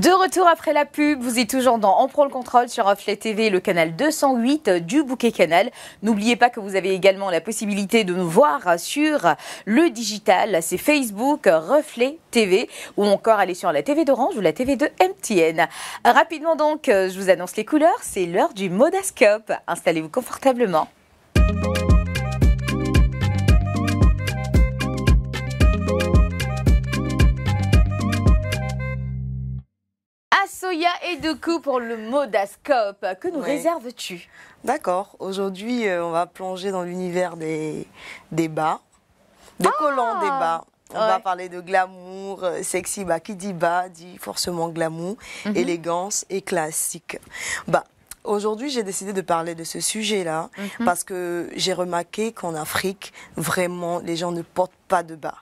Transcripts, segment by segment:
De retour après la pub, vous êtes toujours dans On prend le contrôle sur Reflet TV, le canal 208 du Bouquet Canal. N'oubliez pas que vous avez également la possibilité de nous voir sur le digital, c'est Facebook Reflet TV ou encore aller sur la TV d'Orange ou la TV de MTN. Rapidement donc, je vous annonce les couleurs, c'est l'heure du Modascope. Installez-vous confortablement. Soya et Doku pour le Modascope. Que nous réserves-tu? D'accord. Aujourd'hui, on va plonger dans l'univers des bas, des collants des bas. On va parler de glamour, sexy. Bah, qui dit bas dit forcément glamour, élégance et classique. Bah, aujourd'hui, j'ai décidé de parler de ce sujet-là parce que j'ai remarqué qu'en Afrique, vraiment, les gens ne portent pas de bas.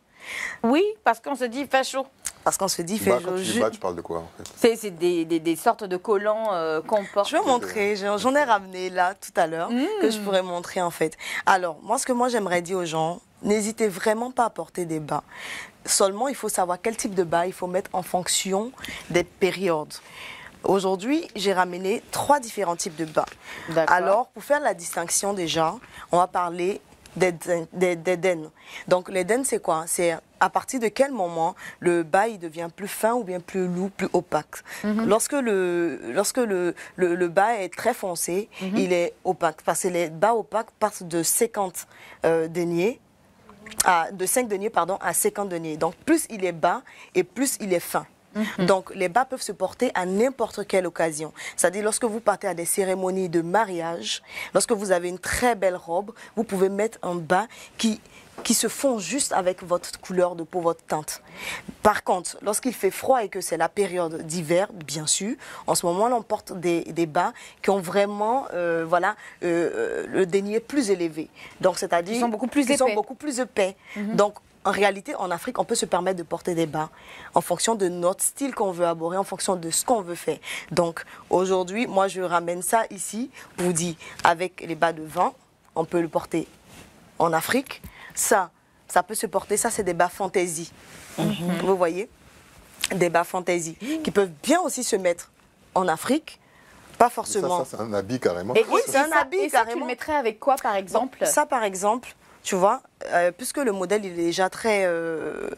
Oui, parce qu'on se dit il fait chaud. Parce qu'on se dit, fait Quand tu dis bas, tu parles de quoi en fait? C'est des sortes de collants qu'on porte. Je vais montrer, j'en ai ramené là tout à l'heure, que je pourrais montrer en fait. Alors, ce que moi j'aimerais dire aux gens, n'hésitez vraiment pas à porter des bas. Seulement, il faut savoir quel type de bas il faut mettre en fonction des périodes. Aujourd'hui, j'ai ramené 3 différents types de bas. Alors, pour faire la distinction déjà, on va parler des dennes. Donc les dennes, c'est quoi? C'est à partir de quel moment le bas il devient plus fin ou bien plus lourd, plus opaque. Lorsque le bas est très foncé, il est opaque. Parce que les bas opaques partent de 50 deniers, de 5 deniers pardon, à 50 deniers. Donc plus il est bas et plus il est fin. Donc, les bas peuvent se porter à n'importe quelle occasion. C'est-à-dire, lorsque vous partez à des cérémonies de mariage, lorsque vous avez une très belle robe, vous pouvez mettre un bas qui se fond juste avec votre couleur de peau, votre teinte. Par contre, lorsqu'il fait froid et que c'est la période d'hiver, bien sûr, en ce moment, on porte des bas qui ont vraiment le dénier plus élevé. Donc, c'est-à-dire, ils sont beaucoup plus épais. Donc, en réalité, en Afrique, on peut se permettre de porter des bas en fonction de notre style qu'on veut aborder, en fonction de ce qu'on veut faire. Donc, aujourd'hui, moi, je ramène ça ici pour vous dire, avec les bas de vent, on peut le porter en Afrique. Ça peut se porter, ça, c'est des bas fantaisie. Vous voyez? Des bas fantaisie qui peuvent bien aussi se mettre en Afrique. Pas forcément. Ça c'est un habit carrément. Oui, c'est un habit carrément. Tu le mettrais avec quoi, par exemple? Bon, ça, par exemple... Tu vois, puisque le modèle il est déjà très,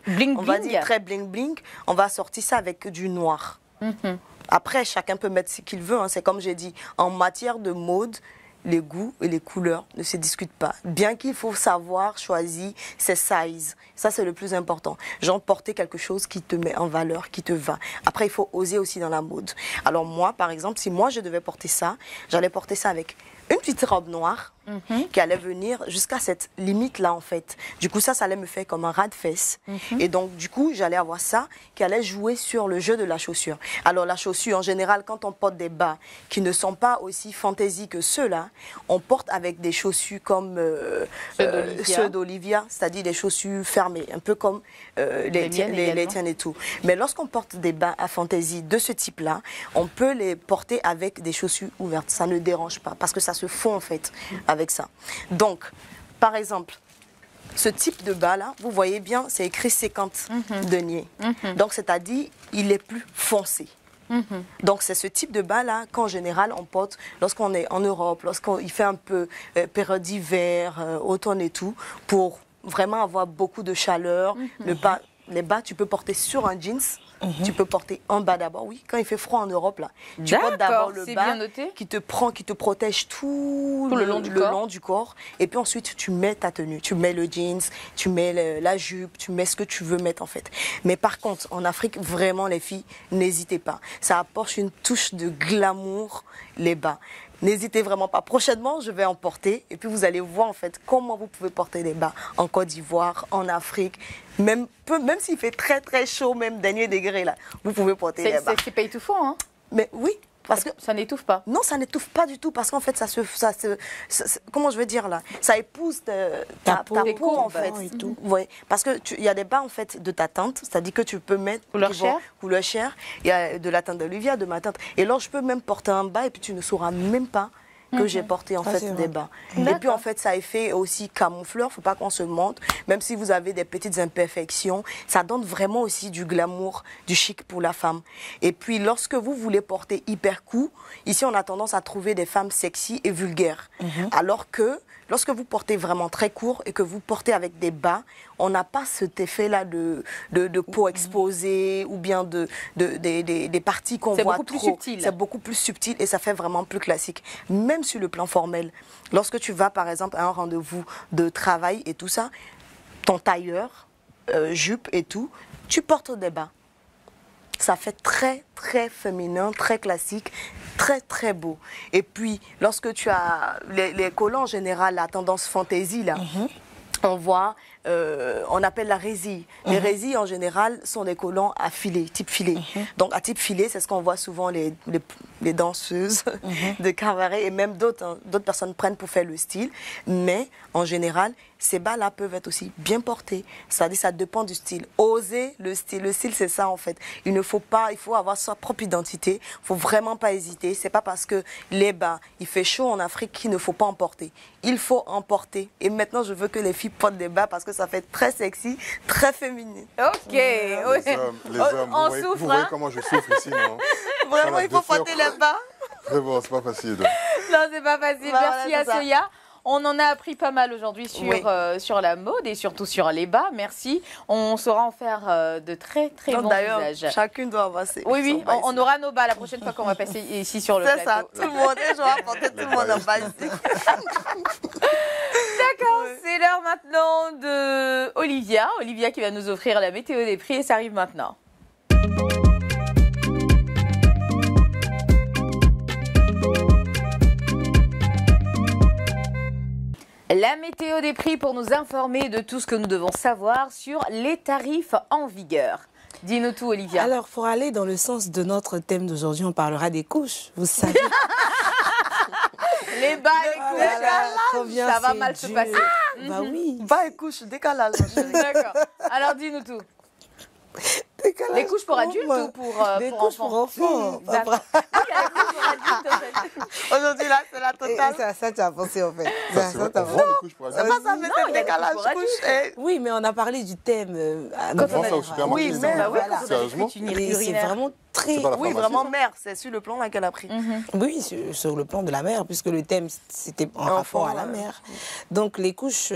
bling, on va dire très bling bling, on va sortir ça avec du noir. Après, chacun peut mettre ce qu'il veut. Hein. C'est comme j'ai dit, en matière de mode, les goûts et les couleurs ne se discutent pas. Bien qu'il faut savoir choisir ses sizes. Ça, c'est le plus important. Genre, porter quelque chose qui te met en valeur, qui te va. Après, il faut oser aussi dans la mode. Alors moi, par exemple, si moi, je devais porter ça, j'allais porter ça avec une petite robe noire qui allait venir jusqu'à cette limite-là, en fait. Du coup, ça allait me faire comme un ras de fesses. Et donc, du coup, j'allais avoir ça qui allait jouer sur le jeu de la chaussure. Alors, la chaussure, en général, quand on porte des bas qui ne sont pas aussi fantaisie que ceux-là, on porte avec des chaussures comme ceux d'Olivia, c'est-à-dire des chaussures fermées, un peu comme les tiennes et tout. Mais lorsqu'on porte des bas à fantaisie de ce type-là, on peut les porter avec des chaussures ouvertes. Ça ne dérange pas, parce que ça se fond, en fait, avec ça. Donc, par exemple, ce type de bas-là, vous voyez bien, c'est écrit 50 deniers. Donc, c'est-à-dire, il est plus foncé. Donc, c'est ce type de bas-là qu'en général, on porte lorsqu'on est en Europe, lorsqu'il fait un peu période d'hiver, automne et tout, pour vraiment avoir beaucoup de chaleur. Les bas, tu peux porter sur un jeans. Tu peux porter un bas d'abord. Oui, quand il fait froid en Europe, là, tu portes d'abord le bas qui te protège tout le long du corps. Et puis ensuite, tu mets ta tenue. Tu mets le jeans, tu mets la jupe, tu mets ce que tu veux mettre en fait. Mais par contre, en Afrique, vraiment, les filles, n'hésitez pas. Ça apporte une touche de glamour, les bas. N'hésitez vraiment pas. Prochainement, je vais en porter et puis vous allez voir en fait comment vous pouvez porter des bas en Côte d'Ivoire, en Afrique, même s'il fait très très chaud, même dernier degré là, vous pouvez porter des bas. C'est pas étouffant, hein? Mais oui. Parce que ça n'étouffe pas. Non, ça n'étouffe pas du tout parce qu'en fait, comment je veux dire là, ça épouse ta peau en fait. Ouais, parce que il y a des bas en fait de ta teinte, c'est-à-dire que tu peux mettre couleur chair. Il y a de la teinte d'Olivia, de ma teinte. Et alors, je peux même porter un bas et puis tu ne sauras même pas que j'ai porté en fait des bas. Et puis en fait ça a effet aussi camoufleur, faut pas qu'on se mente, même si vous avez des petites imperfections, ça donne vraiment aussi du glamour, du chic pour la femme. Et puis lorsque vous voulez porter hyper court, ici on a tendance à trouver des femmes sexy et vulgaires. Alors que lorsque vous portez vraiment très court et que vous portez avec des bas, on n'a pas cet effet-là de peau exposée ou bien des parties qu'on voit trop. C'est beaucoup plus subtil et ça fait vraiment plus classique. Même sur le plan formel. Lorsque tu vas par exemple à un rendez-vous de travail et tout ça, ton tailleur, jupe et tout, tu portes des bas. Ça fait très, très féminin, très classique, très, très beau. Et puis, lorsque tu as les collants en général, la tendance fantaisie, là, on voit, on appelle la résille. Les résilles, en général, sont des collants à filet, type filet. Donc, à type filet, c'est ce qu'on voit souvent les danseuses de cabaret et même d'autres personnes prennent pour faire le style. Mais, en général, ces bas-là peuvent être aussi bien portés. C'est-à-dire, ça dépend du style. Oser le style. Le style, c'est ça, en fait. Il faut avoir sa propre identité. Il ne faut vraiment pas hésiter. C'est pas parce que les bas, il fait chaud en Afrique qu'il ne faut pas en porter. Il faut en porter. Et maintenant, je veux que les filles portent des bas parce que ça fait très sexy, très féminin. Ok. Les hommes, on vous souffre, voyez comment je souffre ici, non? Vraiment, il faut porter les bas. Vraiment, c'est pas facile. Non, c'est pas facile. Merci à Soya. On en a appris pas mal aujourd'hui sur la mode et surtout sur les bas. Merci. On saura en faire de très, très bons usages. Chacune doit avoir ses Oui, on aura nos bas la prochaine fois qu'on va passer ici sur le plateau. C'est ça, tout le monde. Je vais apporter tout le monde en bas ici. D'accord, c'est l'heure maintenant de Olivia. Olivia qui va nous offrir la météo des prix et ça arrive maintenant. La météo des prix pour nous informer de tout ce que nous devons savoir sur les tarifs en vigueur. Dis-nous tout, Olivia. Alors, pour aller dans le sens de notre thème d'aujourd'hui, on parlera des couches. Vous savez. Les bas, les couches, ça va mal se passer. Bah oui. Bas et couches, décalage. D'accord. Alors, dis-nous tout. Décalage les couches pour adultes ou pour des couches enfants? pour enfants. Oui, il y a les couches pour adultes, en fait. Aujourd'hui, là, c'est la totale. Ça, tu as pensé, en fait. C'est pas ça, mais c'est décalage. Oui, mais on a parlé du thème. Quand on va au supermarché, oui, mais sérieusement, c'est vraiment très... Oui, vraiment mère, c'est sur le plan là qu'elle a pris. Oui, sur le plan de la mer, puisque le thème, c'était en rapport à la mer. Donc, les couches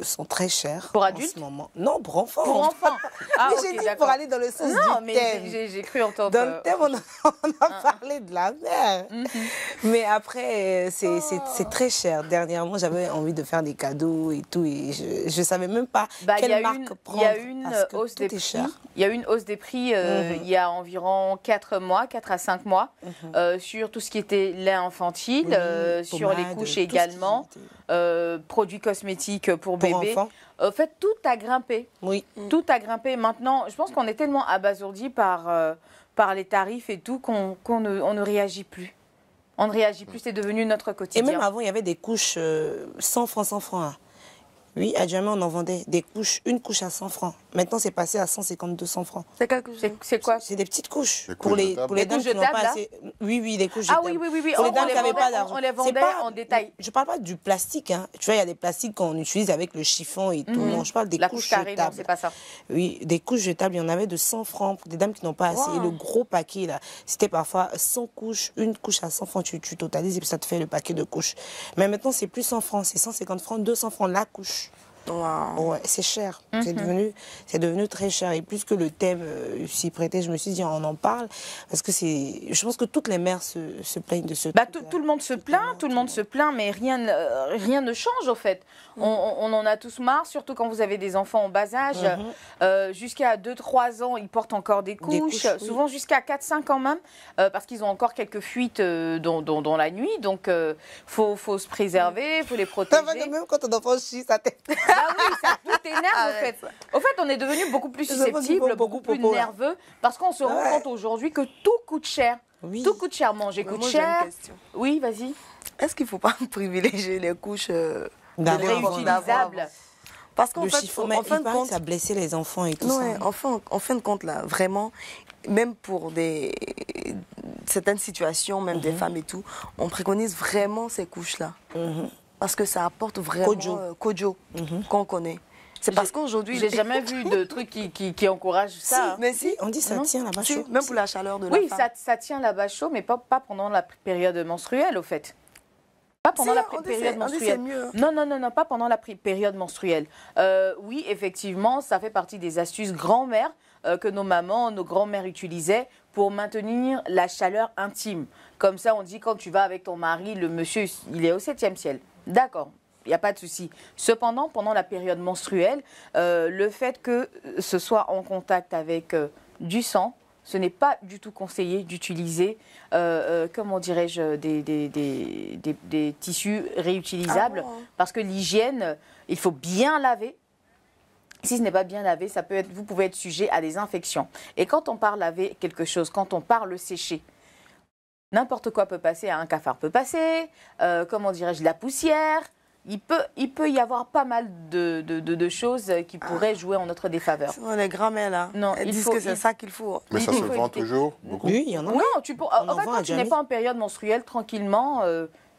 sont très chères. Pour adultes? En ce moment. Non, pour enfants. Pour enfants. Ah, ok, j'ai dit pour aller dans le sens du thème. Non, mais j'ai cru entendre... Dans le thème, on a parlé de la mer. Mais après, c'est très cher. Dernièrement, j'avais envie de faire des cadeaux et tout, et je ne savais même pas quelle marque prendre. Il y a une hausse des prix. Il y a eu une hausse des prix il y a environ 4 mois, 4 à 5 mois, sur tout ce qui était lait infantile, sur les couches également, produits cosmétiques pour bébés. En fait, tout a grimpé. Oui. Tout a grimpé. Maintenant, je pense qu'on est tellement abasourdi par les tarifs et tout qu'on ne réagit plus. On ne réagit plus, c'est devenu notre quotidien. Et même avant, il y avait des couches 100 francs, 100 francs. Oui, à Djamé, on en vendait des couches, une couche à 100 francs. Maintenant, c'est passé à 150, 200 francs. C'est quoi? C'est des petites couches. Pour les dames qui n'ont pas assez... Oui, des couches de table. Oui. Pour les dames qui n'avaient pas d'argent. On les vendait en détail. Je ne parle pas du plastique. Hein. Tu vois, il y a des plastiques qu'on utilise avec le chiffon et tout. Non, je parle des couches carrée, jetables. Non, c'est pas ça. Oui, des couches jetables, il y en avait de 100 francs pour des dames qui n'ont pas assez. Et le gros paquet, là, c'était parfois 100 couches, une couche à 100 francs, tu totalises et puis ça te fait le paquet de couches. Mais maintenant, c'est plus 100 francs, c'est 150 francs, 200 francs la couche. Wow. Ouais, c'est cher, c'est devenu très cher. Et plus que le thème s'y prêtait, je me suis dit on en parle parce que je pense que toutes les mères se plaignent de ce truc. Tout le monde se plaint, mais rien ne change au fait. On en a tous marre, surtout quand vous avez des enfants en bas âge. Jusqu'à 2-3 ans, ils portent encore des couches souvent jusqu'à 4-5 ans même, parce qu'ils ont encore quelques fuites dans la nuit. Donc, faut se préserver, faut les protéger. Même quand ton enfant chie, ça t'aide. Ah oui, ça tout énerve en fait. Au fait, on est devenu beaucoup plus susceptible, beaucoup plus nerveux, parce qu'on se rend compte aujourd'hui que tout coûte cher. Oui. Tout coûte cher, manger coûte cher. Oui, vas-y. Est-ce qu'il ne faut pas privilégier les couches réutilisables? Parce qu'en fait, en fin de compte, ça blessait les enfants et tout ça. En fin de compte, là, vraiment, même pour certaines situations, même des femmes et tout, on préconise vraiment ces couches-là. Parce que ça apporte vraiment Kojo, qu'on connaît. C'est parce qu'aujourd'hui... J'ai jamais vu de truc qui encourage ça. Mais si, on dit ça tient là-bas chaud. même pour la chaleur de la oui, femme. ça tient là-bas chaud, mais pas pendant la période menstruelle, au fait. Pas pendant la période menstruelle. Mieux. Non, pas pendant la période menstruelle. Oui, effectivement, ça fait partie des astuces grand-mère que nos mamans, nos grands-mères utilisaient pour maintenir la chaleur intime. Comme ça, on dit quand tu vas avec ton mari, le monsieur, il est au 7e ciel. D'accord. Il n'y a pas de souci. Cependant, pendant la période menstruelle, le fait que ce soit en contact avec du sang, ce n'est pas du tout conseillé d'utiliser, comment dirais-je, des tissus réutilisables. Parce que l'hygiène, il faut bien laver. Si ce n'est pas bien lavé, vous pouvez être sujet à des infections. Et quand on part laver quelque chose, quand on part le sécher, n'importe quoi peut passer, un cafard peut passer, comment dirais-je, la poussière. Il peut y avoir pas mal de choses qui pourraient jouer en notre défaveur. Les grands-mères, là, elles disent que c'est ça qu'il faut. Mais ça se vend toujours beaucoup. Oui, il y en a. Non, en fait, quand tu n'es pas en période menstruelle, tranquillement,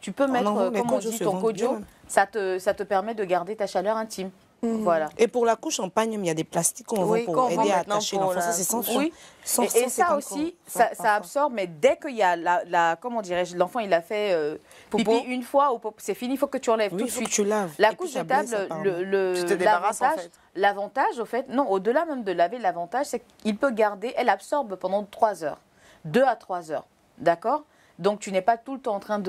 tu peux mettre, comme on dit, ton kojo. Ça te permet de garder ta chaleur intime. Voilà. Et pour la couche en pagne, il y a des plastiques qu'on vend pour aider à attacher l'enfant. Ça, c'est 100 francs. Oui. Et ça aussi, ça absorbe, mais dès qu'il y a comment dirais-je, l'enfant il a fait pipi une fois, c'est fini, il faut que tu enlèves tout de suite. Il faut que tu laves. La couche de table, l'avantage, au fait, non, au-delà même de laver, l'avantage, c'est qu'il peut garder, elle absorbe pendant 3 heures, 2 à 3 heures, d'accord? Donc tu n'es pas tout le temps en train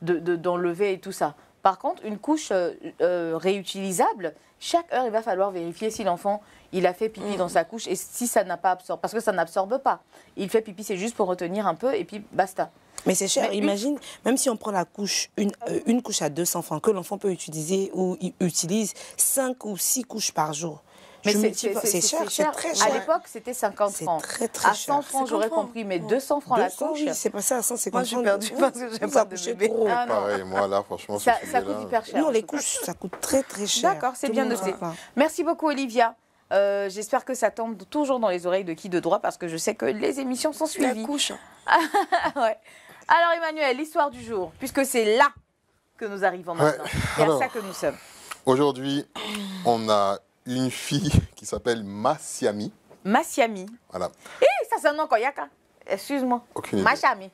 d'enlever et tout ça. Par contre, une couche réutilisable, chaque heure, il va falloir vérifier si l'enfant il a fait pipi dans sa couche et si ça n'a pas absorbé. Parce que ça n'absorbe pas. Il fait pipi, c'est juste pour retenir un peu et puis basta. Mais c'est cher. Imagine, même si on prend la couche, une couche à 200 francs, que l'enfant peut utiliser ou il utilise 5 ou 6 couches par jour. Mais c'est cher, c'est très cher. À l'époque, c'était 50 francs. C'est très à 100 francs, j'aurais compris, mais 200 francs la couche. Oui, c'est passé à 150 francs. Moi, je suis perdue parce que j'ai pas de bébé. Pareil, moi, là, franchement, ça coûte hyper cher. Non, les couches, ça coûte très, très cher. D'accord, c'est bien noté. Merci beaucoup, Olivia. J'espère que ça tombe toujours dans les oreilles de qui de droit, parce que je sais que les émissions sont suivies. La couche. Ouais. Alors, Emmanuel, l'histoire du jour, puisque c'est là que nous arrivons maintenant. C'est à ça que nous sommes. Aujourd'hui, on a une fille qui s'appelle Massiami. Massiami. Voilà. Ça c'est un nom Koyaka. Excuse-moi. Aucune idée. Massiami.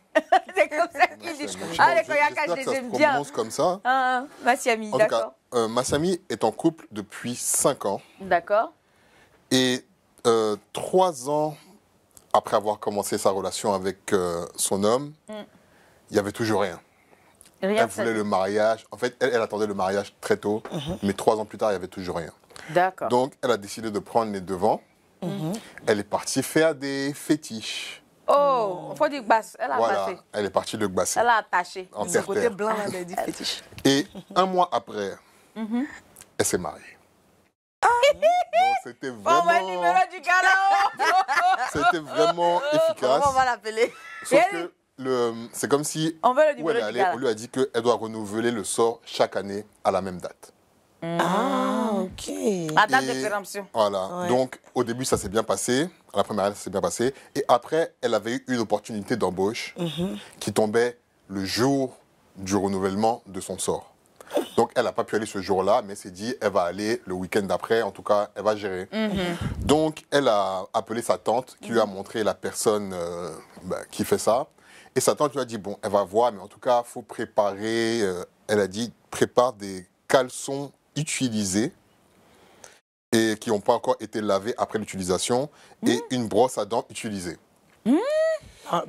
C'est comme ça qu'il dit. Ah, les Koyaka, je les aime bien. Ça se prononce comme ça. Massiami, en d'accord. tout cas, Massiami est en couple depuis 5 ans. D'accord. Et 3 ans après avoir commencé sa relation avec son homme, il n'y avait toujours rien. Elle voulait le mariage. En fait, elle attendait le mariage très tôt. Mais 3 ans plus tard, il n'y avait toujours rien. D'accord. Donc, elle a décidé de prendre les devants. Elle est partie faire des fétiches. Oh, il faut dire basse. Elle a passé. Elle est partie de gbasser. Elle a attaché. En Ce côté terre-terre. blanc, là, elle dit fétiche. Et 1 mois après, elle s'est mariée. Donc, c'était vraiment... On va le numéro du gars C'était vraiment efficace. On va l'appeler. Sauf que c'est comme si On veut le où numéro elle est du allée, gars. on lui a dit qu'elle doit renouveler le sort chaque année à la même date. Ah, ok. À date de Et péremption. Voilà. Ouais. Donc, au début, ça s'est bien passé. À la première année, ça s'est bien passé. Et après, elle avait eu une opportunité d'embauche qui tombait le jour du renouvellement de son sort. Donc, elle n'a pas pu aller ce jour-là, mais s'est dit, elle va aller le week-end d'après. En tout cas, elle va gérer. Donc, elle a appelé sa tante qui lui a montré la personne qui fait ça. Et sa tante lui a dit, bon, elle va voir, mais en tout cas, il faut préparer, elle a dit, prépare des caleçons utilisés et qui n'ont pas encore été lavés après l'utilisation et une brosse à dents utilisée.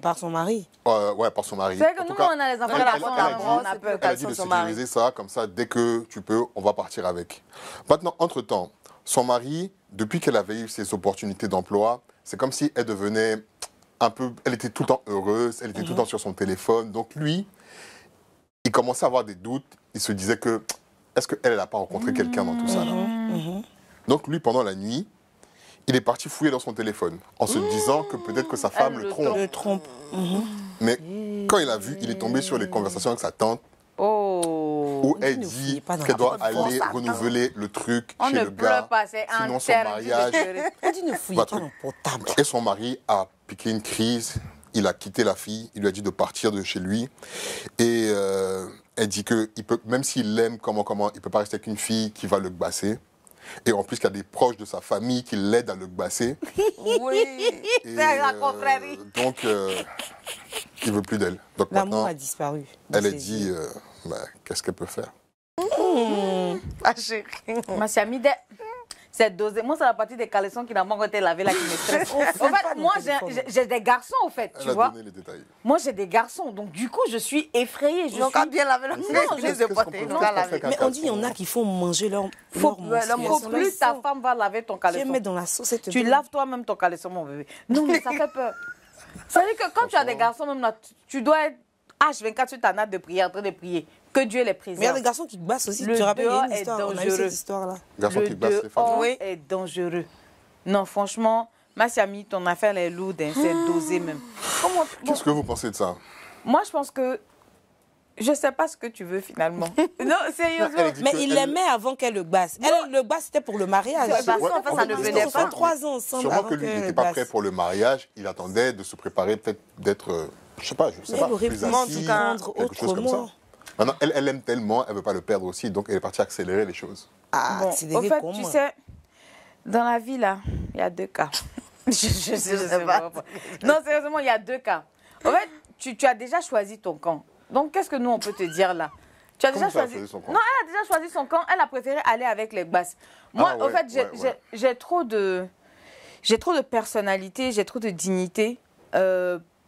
Par son mari. Ouais, par son mari. C'est vrai que En tout nous, cas, on a les enfants elle- à la elle- fin, elle a là, dit- on a peur. Elle a dit de sécuriser ça, comme ça, dès que tu peux, on va partir avec. Maintenant, entre-temps, son mari, depuis qu'elle avait eu ses opportunités d'emploi, c'est comme si elle devenait un peu... Elle était tout le temps heureuse, elle était tout le temps sur son téléphone. Donc lui, il commençait à avoir des doutes. Il se disait que, est-ce qu'elle n'a pas rencontré quelqu'un dans tout ça là? Donc lui, pendant la nuit, il est parti fouiller dans son téléphone en se disant que peut-être que sa femme le trompe. Le trompe. Mais quand il a vu, il est tombé sur les conversations avec sa tante Oh. où elle ne dit fouillez pas dans qu'elle la doit porte. aller renouveler le truc On chez ne le pleure gars. pas, c'est Sinon, son interdit. mariage... On dit ne fouillez pas dans le portable. Et son mari a piqué une crise. il a quitté la fille, il lui a dit de partir de chez lui. Et elle dit que même s'il l'aime, comment, il ne peut pas rester avec une fille qui va le gbasser. Et en plus, il y a des proches de sa famille qui l'aident à le gbasser. Oui. C'est la confrérie. Donc, il ne veut plus d'elle. Donc L'amour maintenant, a disparu. elle a dit, qu'est-ce qu'elle peut faire? Ah, chérie. Ma chérie, c'est dosé. Moi, c'est la partie des caleçons qui n'a pas encore été lavée là qui me stresse. En fait, moi, j'ai des garçons, au fait, tu vois. Donné les détails. Moi, j'ai des garçons, donc du coup, je suis effrayée. Ils n'ont qu'à bien laver leur qu'est-ce de qu'on poté. peut Ils faire n'ont qu'à laver. Mais on dit il y en a qui font manger leur Faut menstruation. plus ta femme va laver ton Tu caleçon. mets dans la sauce et Tu laves toi-même ton caleçon, mon bébé. Non, mais ça fait peur. C'est-à-dire que quand tu as des garçons, même là, tu dois être H24 sur ta natte de prière, en train de prier. Que Dieu les préserve. Mais il y a des garçons qui bassent aussi. Le Tu te rappelles, il y a une dehors est histoire. On a eu dangereux. cette histoire-là. Garçon Le qui basse les femmes. dehors Oui. est dangereux. Non, franchement, ma Siami, ton affaire elle est lourde, hein, c'est dosé même. Comment bon, Qu'est-ce que vous pensez de ça? moi, je pense que je sais pas ce que tu veux finalement. Non, sérieusement. Elle dit Mais que il elle- l'aimait avant qu'elle le basse. Elle, le basse, c'était pour le mariage. Ouais, bah, Ouais, ça, en fait, ça ne en fait, venait Ils ont pas. fait 3 ans ensemble Sûrement avant que lui, il qu'elle n'était le pas basse. prêt pour le mariage. Il attendait de se préparer, peut-être d'être, je sais pas, Elle aurait plus pu en assis, tout cas, prendre quelque chose comme autrement. ça. Maintenant, elle aime tellement, elle veut pas le perdre aussi, donc elle est partie accélérer les choses. Ah, Bon, c'est des au fait, comment. tu sais, dans la vie là, il y a 2 cas. je sais pas. Non, sérieusement, il y a 2 cas. En fait, tu as déjà choisi ton camp. Donc, qu'est-ce que nous on peut te dire là? Tu as Comment déjà ça, elle a choisi. choisi son camp? Non, elle a déjà choisi son camp. Elle a préféré aller avec les basses. Moi, Ah, ouais, en fait, ouais. j'ai trop de personnalité, j'ai trop de dignité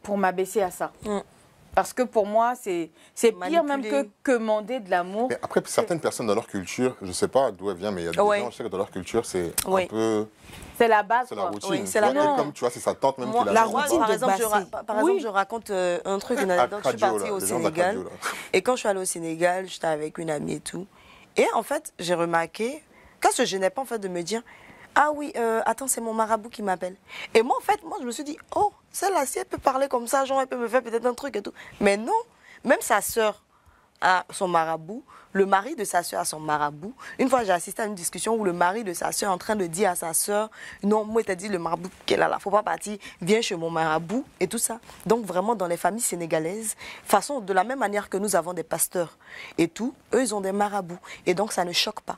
pour m'abaisser à ça. Parce que pour moi, c'est pire même Manipuler. que commander de l'amour. Mais après, certaines personnes dans leur culture, je sais pas d'où elle vient, mais il y a des Ouais. gens, je sais que dans leur culture, c'est Ouais. un peu, C'est la base. c'est la quoi. routine. Oui, c'est la Elle, routine. comme tu vois, c'est sa tante même Moi, qui l'a la fait. routine par de exemple, basser. par exemple, je raconte un truc, une anecdote. Je suis Kradio, partie là, au les gens Sénégal. d'Akradio, là. Et quand je suis allée au Sénégal, j'étais avec une amie et tout. Et en fait, j'ai remarqué qu'elle se gênait pas en fait de me dire ah oui, attends, c'est mon marabout qui m'appelle. Et moi, en fait, je me suis dit oh, celle-là, si elle peut parler comme ça, genre, elle peut me faire peut-être un truc et tout. Mais non, même sa sœur a son marabout, le mari de sa sœur a son marabout. Une fois, j'ai assisté à une discussion où le mari de sa sœur est en train de dire à sa sœur non, moi, t'as dit le marabout qu'elle a là, faut pas partir, viens chez mon marabout et tout ça. Donc, vraiment, dans les familles sénégalaises, façon, de la même manière que nous avons des pasteurs et tout, eux, ils ont des marabouts. Et donc, ça ne choque pas.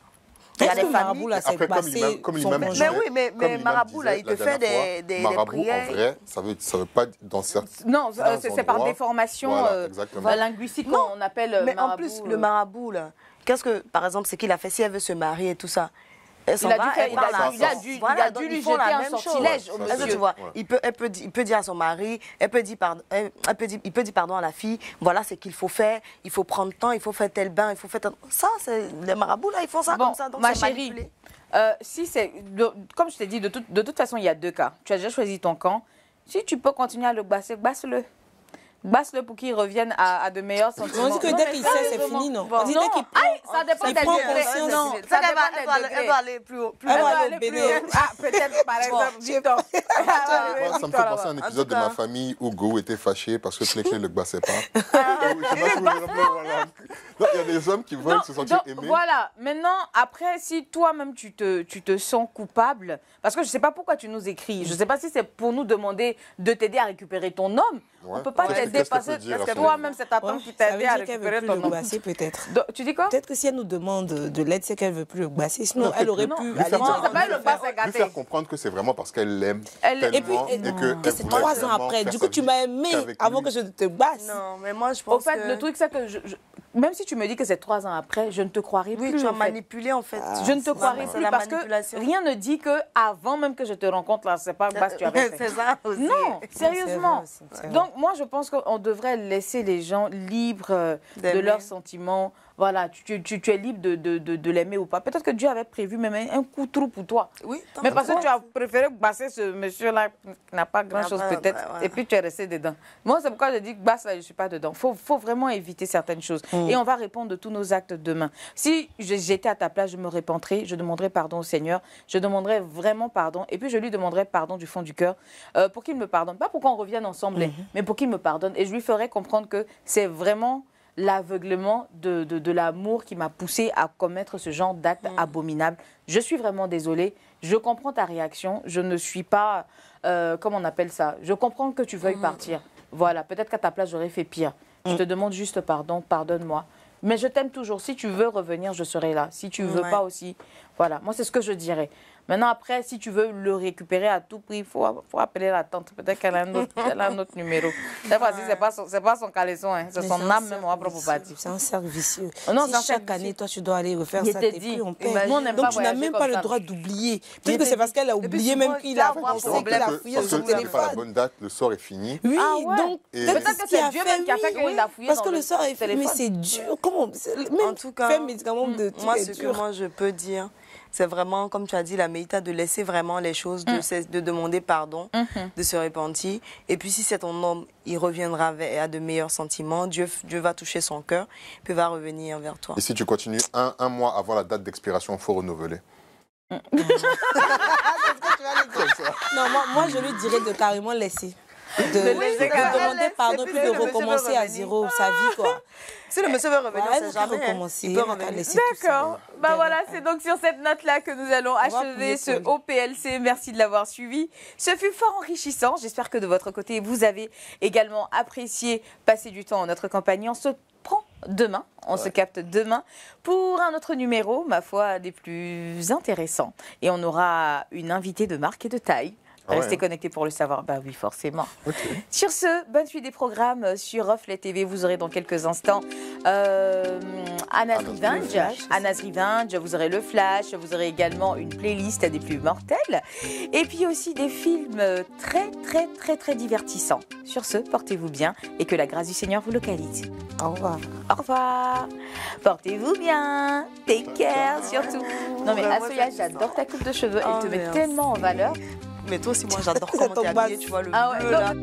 Il y a Est-ce des que familles. marabout, là, c'est Après, passé comme son l'imam conjoint. Mais oui, mais comme l'imam marabout, là, disait il te la fait dernière des fois, marabout, prières. en vrai, ça veut pas dans certains. Non, certains c'est par endroits. déformation Voilà, exactement. linguistique Non, qu'on appelle Mais marabout, en plus, le marabout, là, qu'est-ce que, par exemple, c'est qu'il a fait si elle veut se marier et tout ça? Elle s'en Il a va, dû faire- elle il parle a à dû- sa- il a dû- il Voilà, a donc dû lui ils font jeter la un même chose. sortilège au Ouais, Est-ce que monsieur. tu vois, Ouais. il peut dire à son mari, il peut dire pardon à la fille, voilà ce qu'il faut faire, il faut prendre le temps, il faut faire tel bain, il faut faire tel... Ça, c'est les marabouts, là, ils font ça Bon, comme ça, donc ma c'est chérie, manipulé. si c'est, comme je t'ai dit, de toute façon, il y a 2 cas. Tu as déjà choisi ton camp. Si tu peux continuer à le basser, basse-le. Basse-le pour qu'il revienne à de meilleurs sentiments. On dit que Non, dès mais qu'il sait, c'est sérieusement. fini, non? Bon. On dit Non, dès qu'il prend, aïe, ça dépend il des prend degrés. conscience. Non, Ça, ça dépend elle des doit degrés. aller plus haut. Elle va va aller aller au plus BD. haut. Ah, peut-être, par exemple, Victor. Moi, ça me fait penser à un épisode de cas- ma famille où Go était fâché parce que Clé le bassait pas. Je sais pas si vous vous rappelez, voilà. Non, il y a des hommes qui veulent se sentir aimés. Voilà, maintenant, après, si toi-même tu te sens coupable, parce que je ne sais pas pourquoi tu nous écris, je ne sais pas si c'est pour nous demander de t'aider à récupérer ton homme, on ne peut pas Ouais. t'aider Qu'est-ce parce qu'elle peut dire que à son toi-même, c'est ta Ouais, tante qui ça t'a veut aidé à dire qu'elle veut récupérer plus ton le homme. basser, peut-être. Donc, tu dis quoi? Peut-être que si elle nous demande de l'aide, c'est qu'elle veut plus le basser. Sinon, Non, elle aurait non, pu lui aller faire Non, comprendre. c'est pas le bas, c'est Lui gâté. faire comprendre que c'est vraiment parce qu'elle l'aime Elle- tellement et puis, et que Et c'est 3 ans après. Du coup, tu m'as aimé avant que je te basse. Non, mais moi, je Au pense fait, que... le truc, c'est que même si tu me dis que c'est 3 ans après, je ne te croirai Oui, plus. tu as en fait. manipulé, en fait. Je ne te croirai c'est plus la parce que manipulation. rien ne dit que avant même que je te rencontre là, c'est pas Basse tu avais fait. C'est ça aussi. Non, sérieusement. c'est vrai, c'est vrai. Donc moi je pense qu'on devrait laisser les gens libres de D'aimer. leurs sentiments. Voilà, tu es libre de l'aimer ou pas. Peut-être que Dieu avait prévu même un coup de trou pour toi. Oui, Mais parce que tu as préféré basser ce monsieur-là qui n'a pas grand-chose Ah, bah, peut-être, bah, ouais. et puis tu es resté dedans. Moi, c'est pourquoi je dis que basse, là, je ne suis pas dedans. Faut vraiment éviter certaines choses. Et on va répondre de tous nos actes demain. Si j'étais à ta place, je me repenterais, je demanderais pardon au Seigneur, je demanderais vraiment pardon, et puis je lui demanderais pardon du fond du cœur pour qu'il me pardonne. Pas pour qu'on revienne ensemble, mais pour qu'il me pardonne. Et je lui ferais comprendre que c'est vraiment l'aveuglement de l'amour qui m'a poussé à commettre ce genre d'acte abominable. Je suis vraiment désolée. Je comprends ta réaction. Je ne suis pas... comment on appelle ça? Je comprends que tu veuilles partir. Voilà, peut-être qu'à ta place, j'aurais fait pire. Je te demande juste pardon, pardonne-moi. Mais je t'aime toujours. Si tu veux revenir, je serai là. Si tu veux pas aussi, voilà. Moi, c'est ce que je dirais. Maintenant, après, si tu veux le récupérer à tout prix, il faut appeler la tante. Peut-être qu'elle a un autre numéro. Cette fois-ci, c'est pas son caleçon, hein. C'est son âme même, on va propre partir. C'est un cercle vicieux. Non, si chaque année, toi, tu dois aller refaire ça, t'es plus en paix. Donc, tu n'as même pas le droit d'oublier. Peut-être que c'est parce qu'elle a oublié même qu'il a pensé qu'il a fouillé son téléphone. Parce que pas la bonne date, le sort est fini. Oui, donc, peut-être que c'est Dieu même qui a fait qu'il a fouillé. Parce que le sort est fini, mais c'est dur. Comment? En tout cas, moi, ce que moi, je peux dire, c'est vraiment, comme tu as dit, la médita, de laisser vraiment les choses, de demander pardon, de se repentir. Et puis, si c'est ton homme, il reviendra à de meilleurs sentiments. Dieu va toucher son cœur, puis va revenir vers toi. Et si tu continues un mois avant la date d'expiration, il faut renouveler. Non, moi, je lui dirais de carrément laisser. De demander pardon, puis de recommencer à zéro sa vie, quoi. Si le monsieur veut revenir, c'est jamais recommencer. Il peut revenir. D'accord. Bah voilà, c'est donc sur cette note-là que nous allons achever ce OPLC. Merci de l'avoir suivi. Ce fut fort enrichissant. J'espère que de votre côté, vous avez également apprécié passer du temps en notre compagnie. On se prend demain, on se capte demain pour un autre numéro, ma foi, des plus intéressants. Et on aura une invitée de marque et de taille. Restez connectés pour le savoir. Bah oui, forcément. Okay. Sur ce, bonne suite des programmes sur Reflet TV. Vous aurez dans quelques instants Anna's Revenge. Vous aurez le Flash. Vous aurez également une playlist des plus mortels. Et puis aussi des films très divertissants. Sur ce, portez-vous bien et que la grâce du Seigneur vous localise. Au revoir. Au revoir. Portez-vous bien. Take care surtout. Non mais Assoya, j'adore ta coupe de cheveux. Elle te met tellement en valeur. Mais toi aussi, moi, j'adore comment t'es habillée, tu vois, le bleu, là.